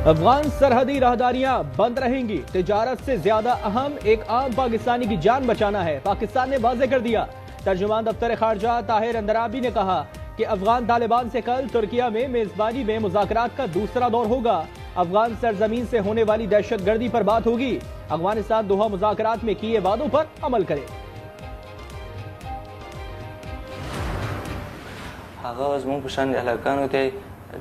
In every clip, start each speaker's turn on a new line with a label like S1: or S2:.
S1: अफगान सरहदी राहदारियां बंद रहेंगी। तिजारत से ज्यादा अहम एक आम पाकिस्तानी की जान बचाना है, पाकिस्तान ने वाज़ेह कर दिया। तर्जुमान दफ्तर खारजा ताहिर अंदराबी ने कहा कि अफगान तालिबान से कल तुर्किया में मेजबानी में मुज़ाकरात का दूसरा दौर होगा। अफगान सरजमीन से होने वाली दहशत गर्दी पर बात होगी। अफगानिस्तान दोहा मुज़ाकरात में किए वादों पर अमल करे।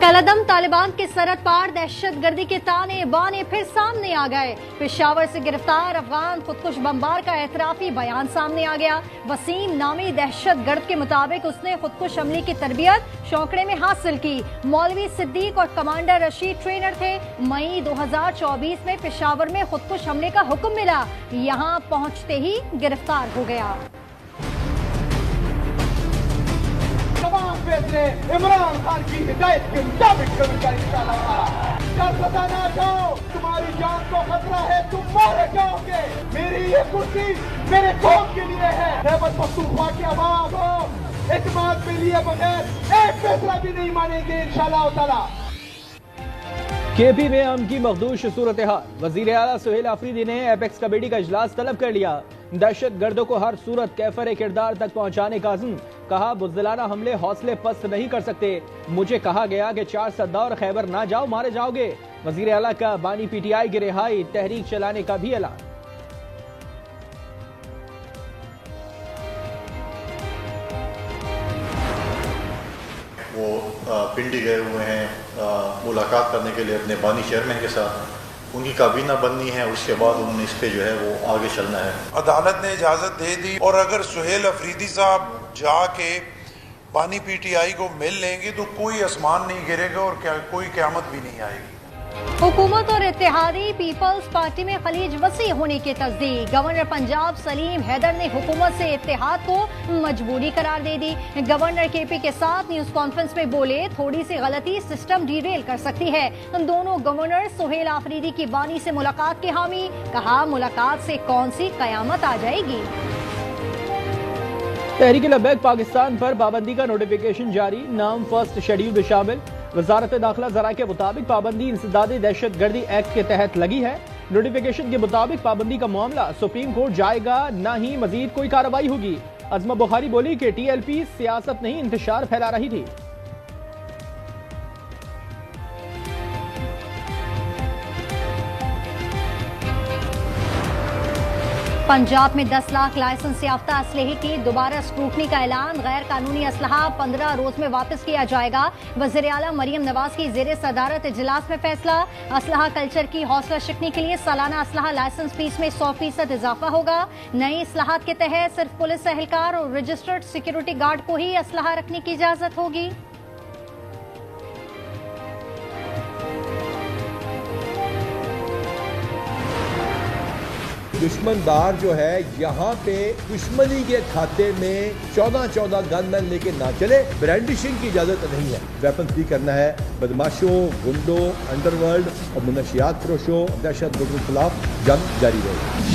S2: कलदम तालिबान के सरहद पार दहशत गर्दी के ताने बाने फिर सामने आ गए। पेशावर से गिरफ्तार अफगान खुदकुश बमबार का एतराफी बयान सामने आ गया। वसीम नामी दहशत गर्द के मुताबिक उसने खुदकुश हमले की तरबियत शौकड़े में हासिल की। मौलवी सिद्दीक और कमांडर रशीद ट्रेनर थे। मई 2024 में पेशावर में खुदकुश हमले का हुक्म मिला, यहाँ पहुंचते ही गिरफ्तार हो गया।
S3: इमरान खान की हिदायत के मुताबिक तुम्हारी जान को खतरा है, तुम मारे जाओगे। मेरी ये कुर्सी मेरे कौम के लिए है। खैबर पख्तूनख्वा की आवाज हो, इत्मीनान पे लिए बगैर एक फैसला भी नहीं मानेंगे इंशाअल्लाह ताला।
S1: केपी में अमन की मखदूश सूरत हाल। वजीर आला सुहेल आफरीदी ने एपेक्स कमेटी का इजलास तलब कर लिया। दहशत गर्दों को हर सूरत कैफर किरदार तक पहुंचाने का अज़्म। कहा बुज़दिलाना हमले हौसले पस्त नहीं कर सकते। मुझे कहा गया कि 4 सद्दा और खैबर ना जाओ मारे जाओगे। वजीर आला का बानी पीटीआई की रिहाई तहरीक चलाने का भी ऐलान।
S4: वो पिंडी गए हुए हैं मुलाकात करने के लिए अपने बानी चेयरमैन के साथ। उनकी काबीना बननी है, उसके बाद उन्होंने इस पे जो है वो आगे चलना है।
S5: अदालत ने इजाज़त दे दी और अगर सुहेल अफरीदी साहब जाके बानी पीटीआई को मिल लेंगे तो कोई आसमान नहीं गिरेगा और कोई क़यामत भी नहीं आएगी।
S2: हुकूमत और इत्तेहादी पीपल्स पार्टी में खलीज वसी होने की तस्दीक। गवर्नर पंजाब सलीम हैदर ने हुकूमत से इत्तेहाद को मजबूरी करार दे दी। गवर्नर केपी के साथ न्यूज कॉन्फ्रेंस में बोले, थोड़ी सी गलती सिस्टम डिरेल कर सकती है। दोनों गवर्नर सुहेल आफरीदी की बानी से मुलाकात के हामी। कहा मुलाकात से कौन सी कयामत आ जाएगी।
S1: तहरीक लब्बैक पाकिस्तान पर पाबंदी का नोटिफिकेशन जारी, नाम फर्स्ट शेड्यूल में शामिल। वजारत दाखिला जरा के मुताबिक पाबंदी इंसदादी दहशत गर्दी एक्ट के तहत लगी है। नोटिफिकेशन के मुताबिक पाबंदी का मामला सुप्रीम कोर्ट जाएगा, न ही मजीद कोई कार्रवाई होगी। अज़मा बुखारी बोली कि TLP सियासत नहीं इंतशार फैला रही थी।
S2: पंजाब में 10 लाख लाइसेंस याफ्ता असलहे की दोबारा स्क्रूटनी का ऐलान। गैर कानूनी असलहा 15 रोज में वापस किया जाएगा। वज़ीर आला मरियम नवाज की ज़ेरे सदारत इजलास में फैसला। असलहा कल्चर की हौसला शिकनी के लिए सालाना असलहा लाइसेंस फीस में 100% इजाफा होगा। नई असलाहत के तहत सिर्फ पुलिस एहलकार और रजिस्टर्ड सिक्योरिटी गार्ड को ही असलहा रखने की इजाजत होगी।
S6: दुश्मनदार जो है यहाँ पे दुश्मनी के खाते में 14 गनमैन लेके ना चले। ब्रांडिशिंग की इजाजत नहीं है। वेपन फ्री करना है। बदमाशों, गुंडों, अंडरवर्ल्ड और मुनशियात फरोशों, दहशतगर्दों के खिलाफ जंग जारी रहेगी।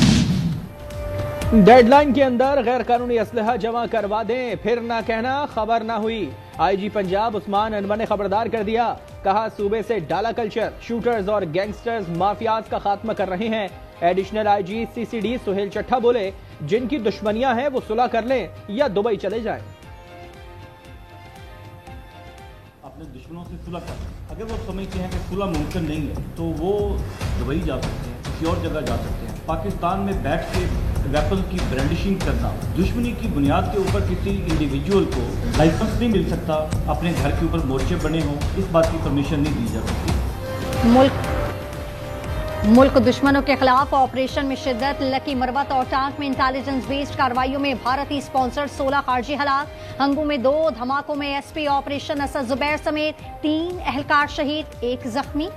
S1: डेडलाइन के अंदर गैर कानूनी असलहा जमा करवा दें, फिर ना कहना खबर ना हुई। IG पंजाब उस्मान अनवर ने खबरदार कर दिया। कहा सूबे से डाला कल्चर, शूटर्स और गैंगस्टर्स माफियाज का खात्मा कर रहे हैं। Additional IG CCD Suhail Chattha बोले, जिनकी दुश्मनियां हैं वो सुलह कर लें या दुबई चले जाएं।
S7: अपने दुश्मनों से सुलह कर, अगर वो समझते हैं कि सुलह मुमकिन नहीं है तो वो दुबई जा सकते हैं, किसी और जगह जा सकते हैं। पाकिस्तान में बैठ के वेपन की ब्रांडिशिंग करना, दुश्मनी की बुनियाद के ऊपर किसी इंडिविजुअल को लाइसेंस नहीं मिल सकता। अपने घर के ऊपर मोर्चे बने हों, इस बात की परमिशन नहीं दी जा सकती।
S2: मुल्क दुश्मनों के खिलाफ ऑपरेशन में शिद्दत। लकी मरवत और टांक में इंटेलिजेंस बेस्ड कार्रवाइयों में भारतीय स्पॉन्सर 16 खारजी हलाक। हंगू में 2 धमाकों में SP ऑपरेशन असद जुबैर समेत 3 एहलकार शहीद, 1 जख्मी।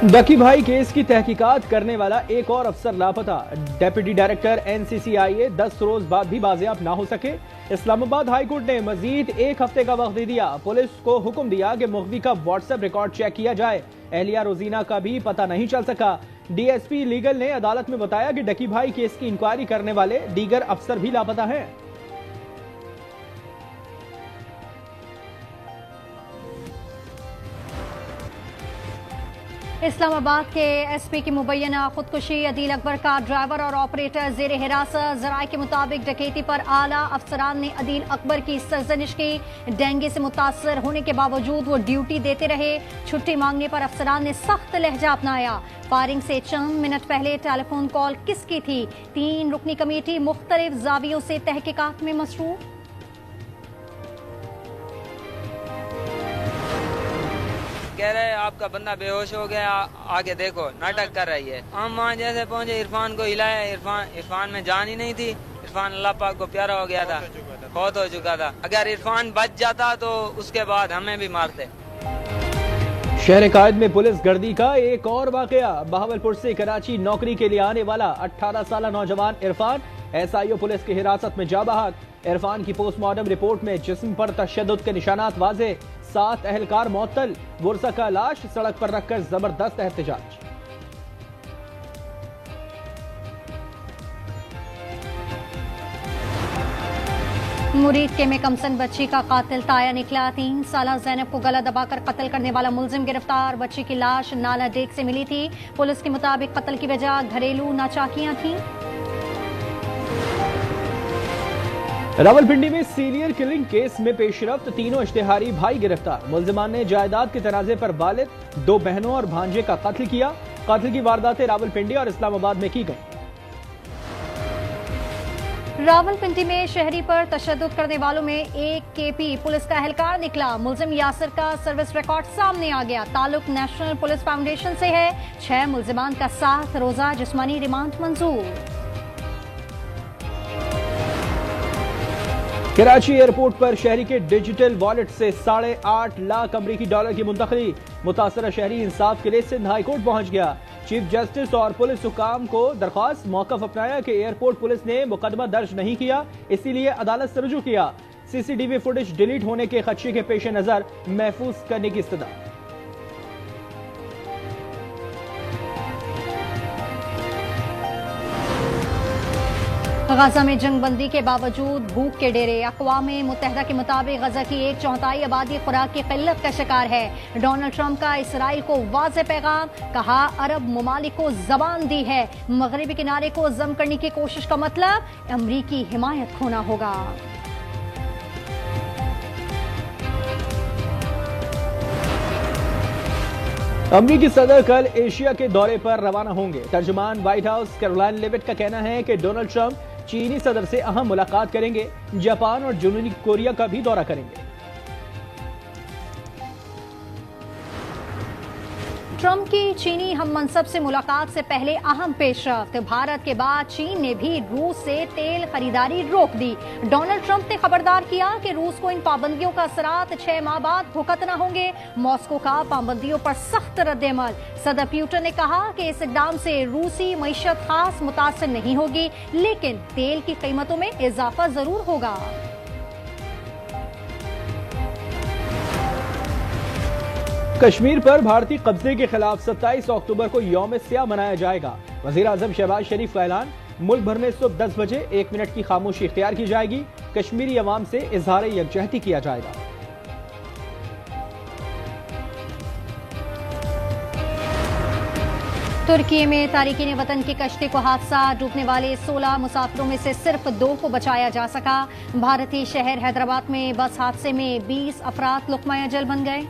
S1: डकी भाई केस की तहकीकात करने वाला एक और अफसर लापता। डेप्यूटी डायरेक्टर NCCIA 10 रोज बाद भी बाजियाब ना हो सके। इस्लामाबाद हाई कोर्ट ने मजीद 1 हफ्ते का वक्त दे दिया। पुलिस को हुक्म दिया कि मुख्बी का व्हाट्सएप रिकॉर्ड चेक किया जाए। एहलिया रोजीना का भी पता नहीं चल सका। DSP लीगल ने अदालत में बताया कि डकी भाई केस की इंक्वायरी करने वाले दीगर अफसर भी लापता हैं।
S2: इस्लामाबाद के SP की मुबैना खुदकुशी। अदील अकबर का ड्राइवर और ऑपरेटर जेर हिरासत। जराये के मुताबिक डकैती पर आला अफसरान ने अदील अकबर की सरजनिश की। डेंगू से मुतासर होने के बावजूद वो ड्यूटी देते रहे। छुट्टी मांगने पर अफसरान ने सख्त लहजा अपनाया। फायरिंग से चंद मिनट पहले टेलीफोन कॉल किसकी थी? 3 रुकनी कमेटी मुख्तलिफ जावियों से तहकीकात में मसरूफ।
S8: कह रहे हैं आपका बंदा बेहोश हो गया, आगे देखो, नाटक कर रही है। हम वहाँ जैसे पहुँचे, इरफान को हिलाया। इरफान में जान ही नहीं थी। इरफान अल्लाह पाक को प्यारा हो गया था, बहुत हो चुका था। अगर इरफान बच जाता तो उसके बाद हमें भी मारते।
S1: शहर कायद में पुलिस गर्दी का एक और वाकया। बहावलपुर से कराची नौकरी के लिए आने वाला 18 साल नौजवान इरफान SIO पुलिस की हिरासत में जा बहाक। इरफान की पोस्टमार्टम रिपोर्ट में जिस्म पर तशद्दुद के निशानात वाजे। 7 अहलकार मुअत्तल। बुरसा का लाश सड़क पर रखकर जबरदस्त एहतजाज।
S2: मुरीद के में कमसन बच्ची का कातिल ताया निकला। 3 साल जैनब को गला दबाकर कत्ल करने वाला मुलजिम गिरफ्तार। बच्ची की लाश नाला डेक से मिली थी। पुलिस के मुताबिक कत्ल की वजह घरेलू नाचाकियां थीं।
S1: रावलपिंडी में सीनियर किलिंग केस में पेशरफ्त। तीनों इश्तिहारी भाई गिरफ्तार। मुलजिमान ने जायदाद के तनाजे पर वालिद, 2 बहनों और भांजे का कत्ल किया। कत्ल की वारदातें रावलपिंडी और इस्लामाबाद में की गई।
S2: रावलपिंडी में शहरी पर तशद्दुद करने वालों में एक KP पुलिस का एहलकार निकला। मुलजिम यासिर का सर्विस रिकॉर्ड सामने आ गया। ताल्लुक नेशनल पुलिस फाउंडेशन से है। 6 मुलजिमान का 7 रोजा जिस्मानी रिमांड मंजूर।
S1: कराची एयरपोर्ट पर शहरी के डिजिटल वॉलेट से 8.5 लाख अमरीकी डॉलर की मुंतकली। मुतासरा शहरी इंसाफ के लिए सिंध हाई कोर्ट पहुंच गया। चीफ जस्टिस और पुलिस हुकाम को दरख्वास्त। मौकफ अपनाया कि एयरपोर्ट पुलिस ने मुकदमा दर्ज नहीं किया, इसीलिए अदालत से रुजू किया। CCTV फुटेज डिलीट होने के खदशे के पेश नजर महफूज करने की इस्तदा।
S2: गजा में जंगबंदी के बावजूद भूख के डेरे। अक़वाम मुत्तहिदा के मुताबिक गजा की 1/4 आबादी खुराक की किल्लत का शिकार है। डोनाल्ड ट्रंप का इसराइल को वाज़ेह पैगाम। कहा अरब ममालिक को जबान दी है। मगरबी किनारे को जम करने की कोशिश का मतलब अमरीकी हिमायत खोना होगा।
S1: अमरीकी सदर कल एशिया के दौरे पर रवाना होंगे। तर्जुमान व्हाइट हाउस कैरोलाइन लेविट का कहना है कि डोनाल्ड ट्रंप चीनी सदर से अहम मुलाकात करेंगे। जापान और जुनूबी कोरिया का भी दौरा करेंगे।
S2: ट्रंप की चीनी हम मनसब से मुलाकात से पहले अहम पेशरफ्त। भारत के बाद चीन ने भी रूस से तेल खरीदारी रोक दी। डोनाल्ड ट्रंप ने खबरदार किया कि रूस को इन पाबंदियों का असरात 6 माह बाद भुगतना होंगे। मॉस्को का पाबंदियों पर सख्त रद्द-ए-अमल। सदर पुतिन ने कहा कि इस इक़दाम से रूसी मईशत खास मुतासर नहीं होगी, लेकिन तेल की कीमतों में इजाफा जरूर होगा।
S1: कश्मीर पर भारतीय कब्जे के खिलाफ 27 अक्टूबर को यौम स्याह मनाया जाएगा। वज़ीर आज़म शहबाज शरीफ का ऐलान। मुल्क भर में सुबह 10 बजे 1 मिनट की खामोशी इख्तियार की जाएगी। कश्मीरी अवाम से इजहार यकजहती किया जाएगा।
S2: तुर्की में तारिकीन वतन की कश्ती को हादसा। डूबने वाले 16 मुसाफिरों में से सिर्फ 2 को बचाया जा सका। भारतीय शहर हैदराबाद में बस हादसे में 20 अफराद लुक़मा अजल बन गए।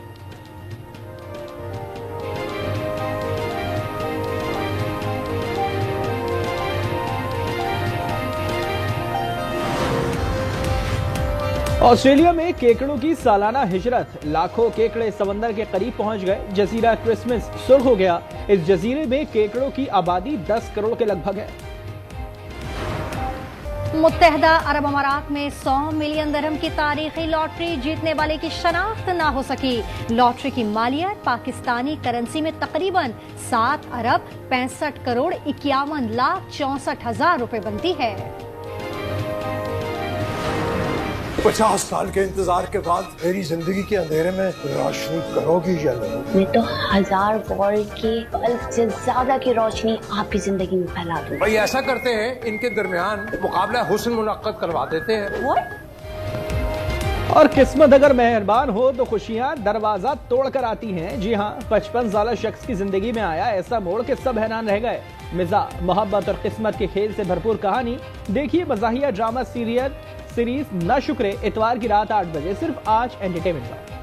S1: ऑस्ट्रेलिया में केकड़ों की सालाना हिजरत। लाखों केकड़े समंदर के करीब पहुंच गए। जजीरा क्रिसमस सुर्ख हो गया। इस जजीरे में केकड़ों की आबादी 10 करोड़ के लगभग है।
S2: मुत्तहदा अरब अमारात में 100 मिलियन दिरहम की तारीखी लॉटरी जीतने वाले की शनाख्त ना हो सकी। लॉटरी की मालियत पाकिस्तानी करेंसी में तकरीबन 7 अरब 65 करोड़ 51 लाख 64 हजार रुपए बनती है।
S3: 50 साल के इंतजार के बाद मेरी जिंदगी के अंधेरे में रोशनी करोगी या नहीं?
S9: मैं तो 1000 वोल्ट के बल्ब से ज्यादा की रोशनी आपकी जिंदगी में फैला दूं।
S10: भाई ऐसा करते हैं, इनके दरमियान मुकाबला हुस्न मुनक्कद करवा देते हैं।
S1: और किस्मत अगर मेहरबान हो तो खुशियां दरवाजा तोड़कर आती हैं। जी हाँ, 55 साल शख्स की जिंदगी में आया ऐसा मोड़ के सब हैरान रह गए। मिजा, मोहब्बत और किस्मत के खेल से भरपूर कहानी देखिए मज़ाहिया ड्रामा सीरीज ना शुक्रे, इतवार की रात 8 बजे सिर्फ आज एंटरटेनमेंट पर।